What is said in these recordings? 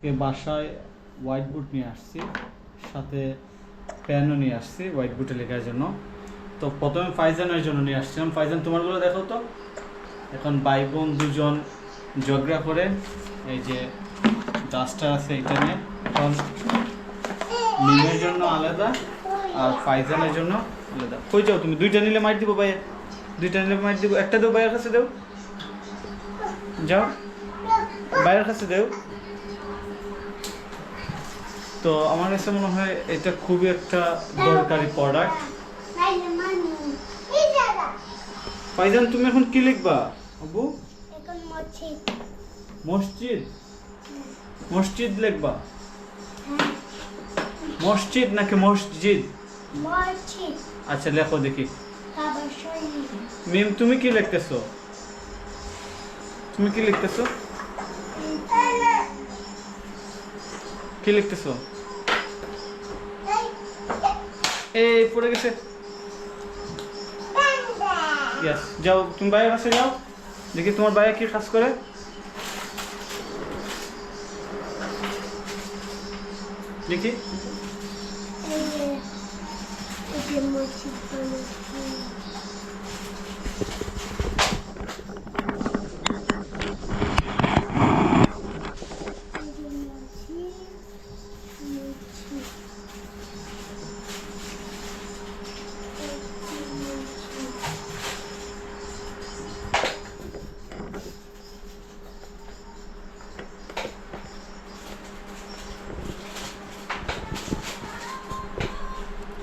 কে বাসায় white board নিয়ে আসছি, সাথে পেনও নিয়ে আসছি হোয়াইট বোর্ডে লেখার জন্য। তো প্রথমে ফাইজানের জন্য নিয়ে আসছিলাম। ফাইজান তোমারগুলো দেখো তো। এখন ভাই বোন দুজন ঝগড়া করে এই যে ডাস্টার আছে এটা নিয়ে, এখন মিমের জন্য আলাদা আর ফাইজানের জন্য আলাদা। কই যাও তুমি? দুইটা নিলে মাইট দিব ভাইয়া, দুইটা নিলে মাইট দিব। একটা দেও ভাইয়ের কাছে, দেও, যাও ভাইয়ের কাছে দেও। তো আমার কাছে মনে হয় এটা খুবই একটা দরকারি প্রোডাক্ট। ফাইজান তুমি এখন কি লিখবা আবু? এখন মসজিদ। মসজিদ? মসজিদ লিখবা? মসজিদ নাকি মসজিদ? মসজিদ। আচ্ছা লেখো দেখি। কাবা শরীফ। মিম তুমি কি লিখতেছো? তুমি কি লিখতেছো? কি লিখতেছো? এই পড়ে গেছে। ইয়েস, যাও তুমি বাইরের কাছে যাও, দেখি তোমার বাইরে কি কাজ করে। দেখি এই যে মসজিদ বানাচ্ছি।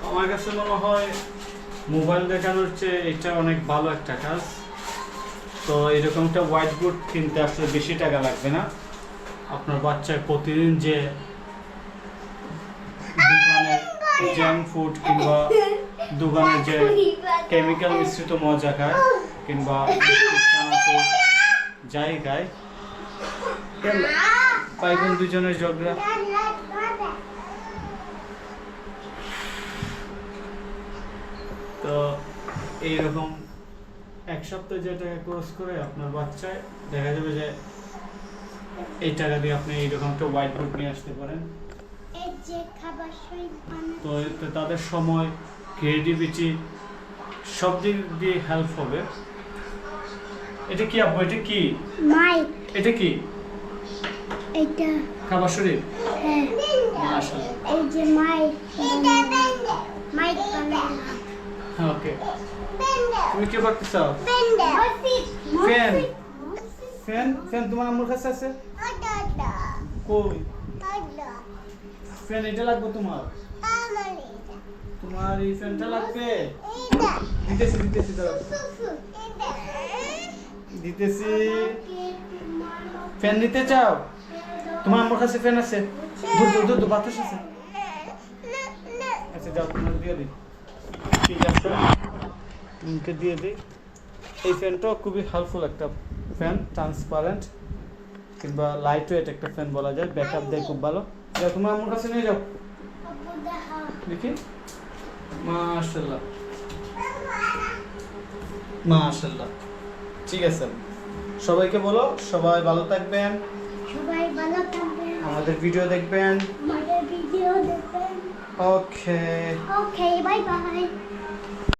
আমার কাছে মনে হয় মোবাইল দেখানোর চেয়ে এটা অনেক ভালো একটা কাজ। তো এরকম একটা হোয়াইট বোর্ড কিনতে আসলে বেশি টাকা লাগবে না। আপনার বাচ্চার প্রতিদিন যে দোকানের জাঙ্ক ফুড কিংবা দোকানের যে কেমিক্যাল মিশ্রিত মজা খায় কিংবা যাই খায়, ভাই বোন দুজনের ঝগড়া, তো এইরকম এক সপ্তাহে যে টাকা খরচ করে আপনার বাচ্চায় দেখা যাবে যে এই টাকা দিয়ে আপনি এইরকম একটা হোয়াইট বোর্ড নিয়ে আসতে পারেন। এই যে কাবা শরীফ বানাচ্ছি। তো এতে তাদের সময়, ক্রিয়েটিভিটি সব দিক দিয়ে হেল্প হবে। এটা কি আব্বু? এটা কি? মাইক। এটা কি? এটা কাবা শরীফ? হ্যাঁ। মাশাআল্লাহ। এই যে মাইক। মাইক বানানো। ওকে, তুমি কি করতে চাও? ফ্যান। ফ্যান? ফ্যান তোমার আম্মুর কাছে আছে? কই ফ্যান? এটা লাগবে তোমার? তোমার এই ফ্যানটা লাগবে? দিতেছি দিতেছি, দাঁড়াও দিতেছি। ফ্যান নিতে চাও? তোমার আম্মুর কাছে ফ্যান আছে? দুধ বাতাস আছে? আচ্ছা যাও, তোমার দিয়ে দিই। ঠিক আছে, তোমাকে দিয়ে দিই। এই ফ্যানটাও খুবই হেল্পফুল একটা ফ্যান, ট্রান্সপারেন্ট কিংবা লাইট ওয়েট একটা ফ্যান বলা যায়, ব্যাকআপ দেয় খুব ভালো। যাও তোমার আম্মুর কাছে নিয়ে যাও, দেখি। মাশাআল্লাহ মাশাআল্লাহ। ঠিক আছে, সবাইকে বলো সবাই ভালো থাকবেন, সবাই ভালো থাকবেন, আমাদের ভিডিও দেখবেন। আমাদের ভিডিও দেখবেন। ওকে ওকে, বাই বাই।